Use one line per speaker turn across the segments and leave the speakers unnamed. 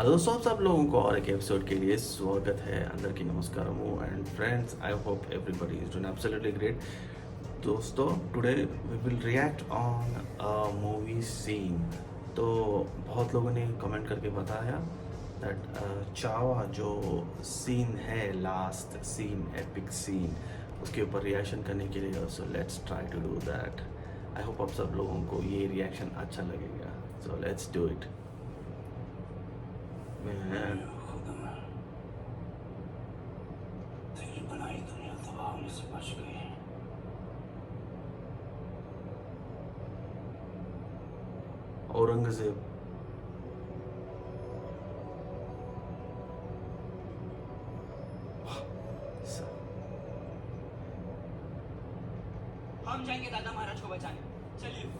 Hello दोस्तों, आप सब लोगों को और एक एपिसोड के लिए स्वागत है। अंदर की नमस्कारम and friends, I hope everybody is doing absolutely great. दोस्तों, today we will react on a movie scene. तो बहुत लोगों ने कमेंट करके बताया दैट चावा जो सीन है, लास्ट सीन, एपिक सीन, उसके ऊपर रिएक्शन करने के लिए। So let's try to do that. I hope आप सब लोगों को ये रिएक्शन अच्छा लगेगा। So let's do it. Man.
तेरी बनाई दुनिया तबाह होने से बच गई।
औरंगजेब।
हम जाएंगे दादा महाराज को बचाने। चलिए।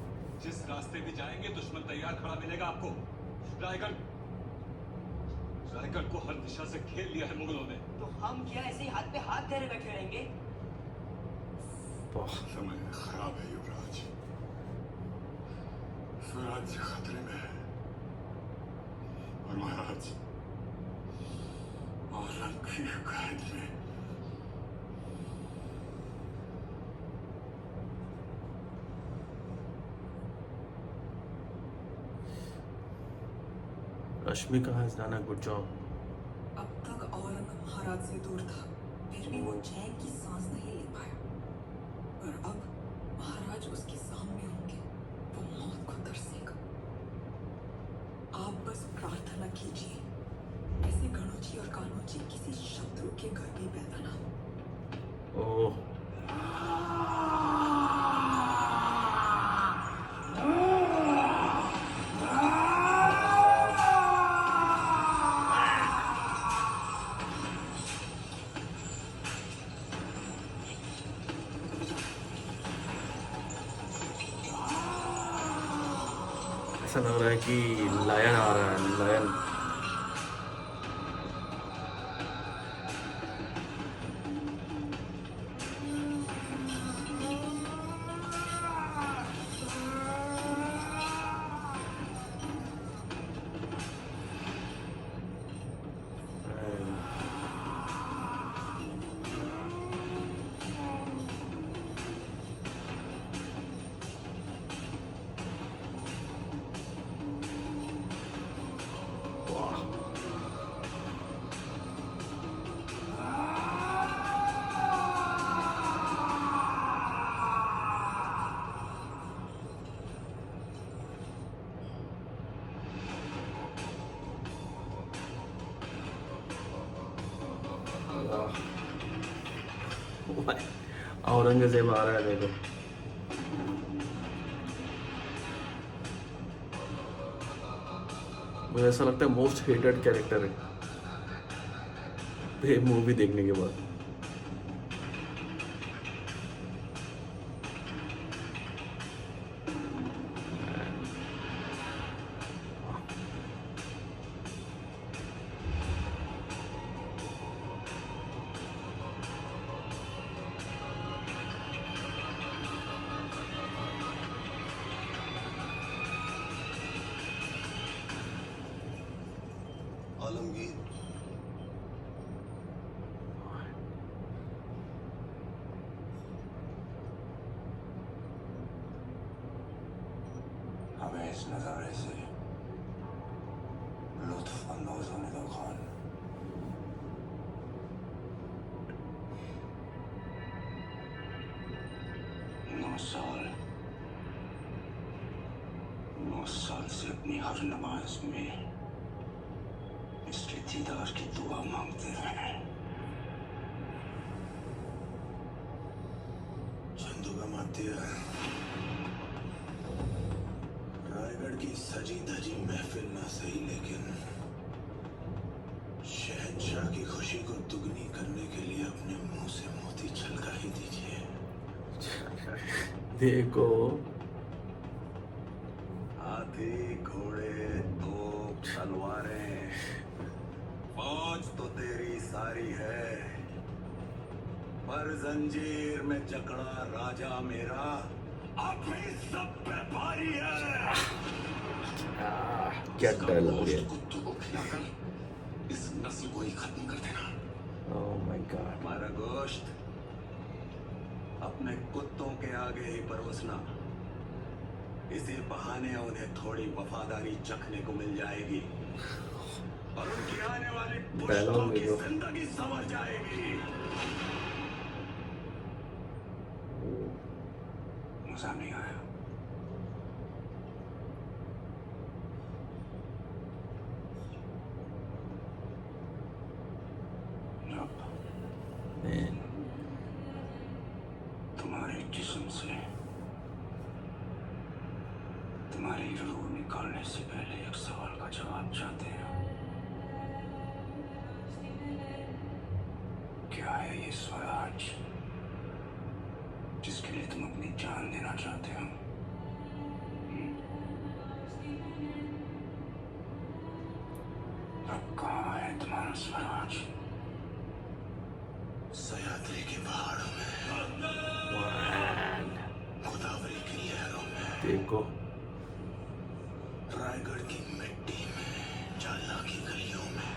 जिस रास्ते भी जाएंगे दुश्मन तैयार खड़ा मिलेगा आपको। रायगढ़ को हर दिशा से घेर लिया है मुगलों ने।
तो हम क्या ऐसे ही हाथ पे हाथ धरे बैठे रहेंगे?
समय खराब है युवराज। स्वराज्य खतरे में है और महाराज औरंग की कैद में।
रश्मि कहाँ है? जाना, गुड जॉब।
अब तक औरंग महाराज से दूर था, फिर भी वो चैन की सांस नहीं ले पाया। और अब महाराज उसके सामने होंगे, वो मौत को तरसेगा। आप बस प्रार्थना कीजिए, ऐसे गणोजी और कान्होजी किसी शत्रु के घर भी पैदा ना हो।
ओह, ऐसा लग रहा है कि लायन आ रहा है। लायन। औरंगजेब आ रहा है, देखो। मुझे ऐसा लगता है मोस्ट हेटेड कैरेक्टर है ये मूवी देखने के बाद।
आलमगीर,
हमें इस नजारे से लुत्फ अंदोज होने दो खान। नौ साल से अपनी हर नमाज में इसके दीदार की दुआ मांगते रहे।
चंदू का मातिया रायगढ़ की सजी धजी महफिल ना सही, लेकिन शहंशाह की खुशी को दुगनी करने के लिए अपने मुंह से मोती छलका ही दीजिए।
देखो,
हाथी, घोड़े, तोप, तलवारें, फौज तो तेरी सारी है, पर जंजीर में जकड़ा राजा मेरा अभी सब पे भारी है।
क्या डर लग रहा है।
कुत्तों को खिलाकर
किसी को ही खत्म कर देना।
Oh my God.
हमारा गोश्त अपने कुत्तों के आगे ही परोसना। इसी बहाने उन्हें थोड़ी वफादारी चखने को मिल जाएगी और उनकी आने वाली पुश्तों की जिंदगी संवर जाएगी।
मजा नहीं आया। जब
Man.
तुम्हारे जिस्म से तुम्हारी रूह निकालने से पहले एक सवाल का जवाब चाहते हैं। क्या है ये स्वराज जिसके लिए तुम अपनी जान देना चाहते हो? अब कहाँ है तुम्हारा स्वराज?
सह्याद्री के पहाड़ों में,
Man.
गोदावरी की लहरों में,
देखो
रायगढ़ की मिट्टी में, जालना की गलियों में,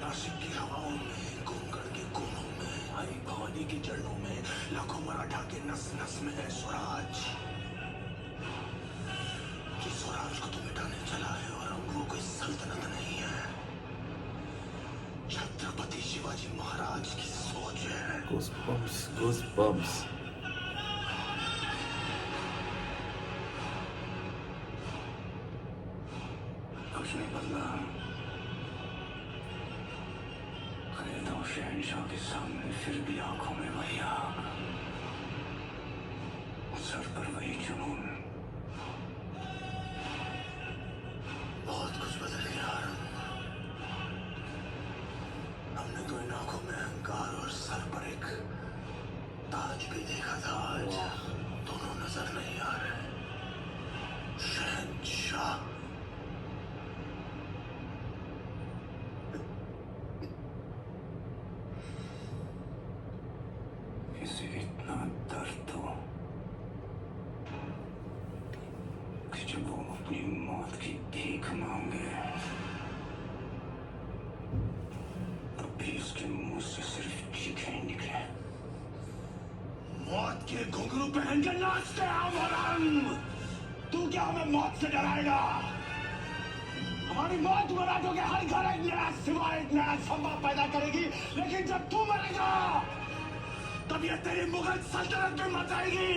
नासिक की हवाओं में, कोंकण के कोनों में, आई भवानी की जड़ों में, लाखों मराठा के नस नस में है स्वराज। जिस स्वराज को तो मिटाने चला है और अब वो कोई सल्तनत नहीं है, छत्रपति शिवाजी महाराज की सोच है।
goosebumps.
कुछ नहीं बदला। खैर और शहनशाह के सामने फिर भी आंखों में वही आग, सर पर वही जुनून।
बहुत कुछ बदल गया आरंभ। हमने तो इन आंखों में अहंकार और सर पर एक ताज भी देखा था, आज दोनों नजर नहीं आ रहे। शहंशाह
इसे इतना दर्द हो कि जब वो अपनी मौत की भीख मांगे तब भी उसके मुंह से सिर्फ चीखें ही निकले।
मौत के घुंघरू पहन के नाचते हम रंग। तू क्या हमें मौत से डराएगा? हमारी मौत मराठों के हर घर एक नया सिवा, एक नया संभव पैदा करेगी, लेकिन जब तू मरेगा तब ये तेरी मुगल सल्तनत भी मर जाएगी।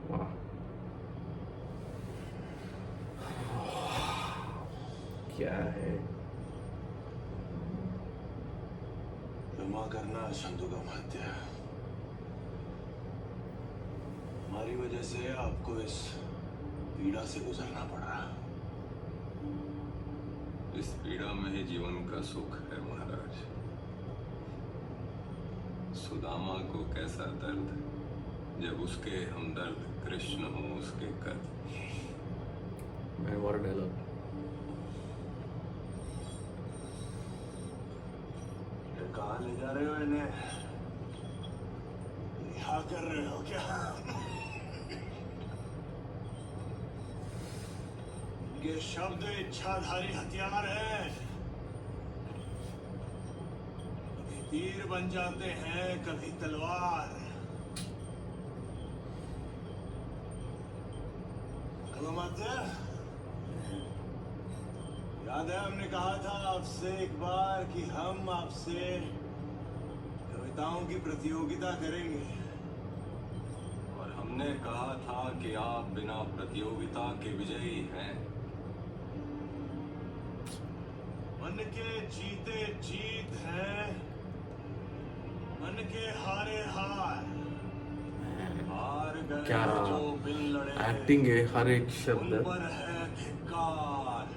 Wow. क्या है?
क्षमा करना शंतु का महत्या। हमारी वजह से आपको इस पीड़ा से गुजरना पड़ रहा।
इस पीड़ा में ही जीवन का सुख है महाराज। सुदामा को कैसा दर्द जब उसके हमदर्द कृष्ण हो उसके कर।
Man, what a dialogue.
कहाँ ले जा रहे हो इन्हें? रिहा कर रहे हो क्या? ये शब्द इच्छाधारी हथियार है। कभी तीर बन जाते हैं, कभी तलवार। चलो मत। याद है हमने कहा था आपसे एक बार कि हम आपसे कविताओं की प्रतियोगिता करेंगे।
और हमने कहा था कि आप बिना प्रतियोगिता के विजयी हैं।
मन के जीते जीत है, मन के हारे हार। हार गए
क्या
जो बिन लड़े,
एक्टिंग है हर एक
उन
शब्द।
पर है धिक्कार।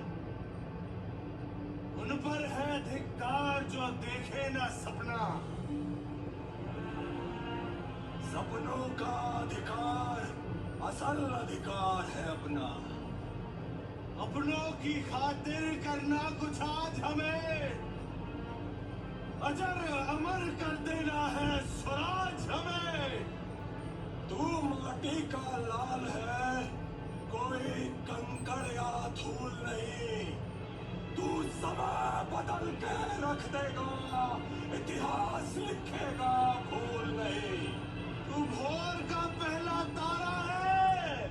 उन पर है धिक्कार जो देखे ना सपना। सपनों का अधिकार असल अधिकार है अपना। अपनों की खातिर करना कुछ आज हमें। अजर अमर कर देना है स्वराज हमें।
मिट्टी का लाल है, कोई कंकड़ या धूल नहीं। तू समय बदल के रख देगा, इतिहास लिखेगा, भूल नहीं। तू भोर का पहला तारा है,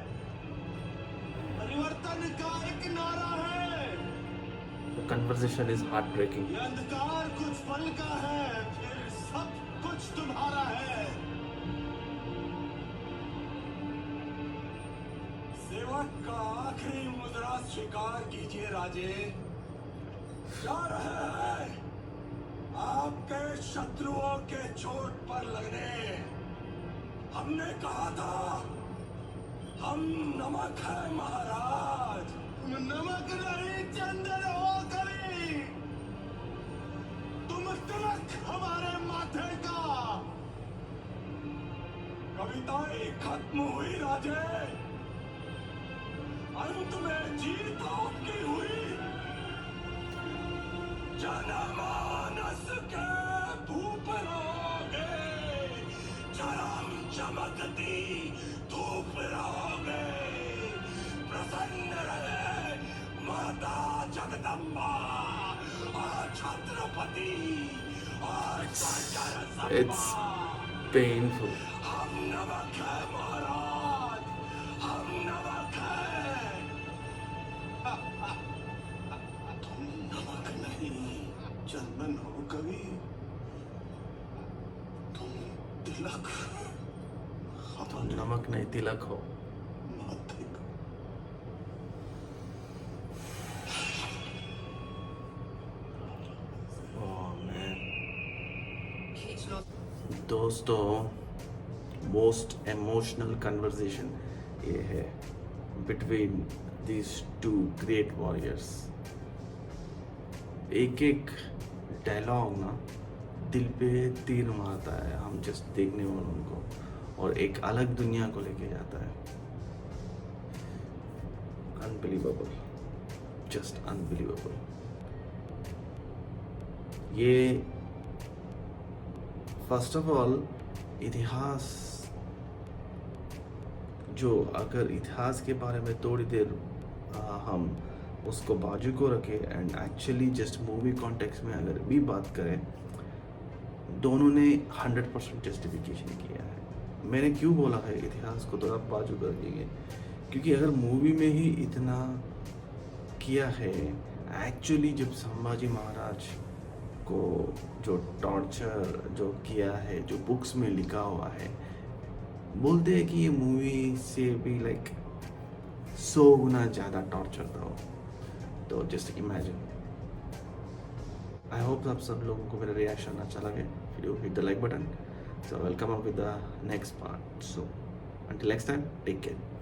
परिवर्तन का एक नारा है।
The conversation is heartbreaking.
ये अंधकार कुछ पल का है, फिर सब कुछ तुम्हारा है। सेवक का आखिरी मुद्रा स्वीकार कीजिए राजे। जा रहे हैं आपके शत्रुओं के चोट पर लगने। हमने कहा था हम नमक है महाराज। तुम नमक नहीं चंदन हो कभी। तुम तिलक हमारे माथे का। कविताएं खत्म हुई राजे, अंत में जीत आपकी हुई। जनमानस के धूप रहोगे, चरम चमकती धूप रहोगे। प्रसन्न रहे माता जगदम्बा और छत्रपति और सागर
It's painful.
हम नमक है महाराज, हम नमक है। तुम नमक नहीं चंदन हो कवि, तुम तिलक हमारे
नमक नहीं तिलक हो।
माथे का।
Oh man.
खींच लो।
दोस्तों, मोस्ट इमोशनल कन्वर्सेशन ये है between these two great warriors. एक एक डायलॉग ना दिल पे तीर मारता है हम जस्ट देखने वालों को, और एक अलग दुनिया को लेके जाता है। Unbelievable, just unbelievable. ये फर्स्ट ऑफ ऑल इतिहास, जो अगर इतिहास के बारे में थोड़ी देर हम उसको बाजू को रखें and actually just movie context में अगर भी बात करें, दोनों ने 100% जस्टिफिकेशन किया है। मैंने क्यों बोला है इतिहास को थोड़ा बाजू कर देंगे, क्योंकि अगर मूवी में ही इतना किया है, एक्चुअली जब संभाजी महाराज को जो टॉर्चर जो किया है, जो बुक्स में लिखा हुआ है, बोलते हैं कि ये मूवी से भी लाइक 100 गुना ज़्यादा टॉर्चर था वो। तो जस्ट इमेजिन। आई होप आप सब लोगों को मेरा रिएक्शन अच्छा लगे। Video hit the like button. So welcome up with the next part. So until next time, take care.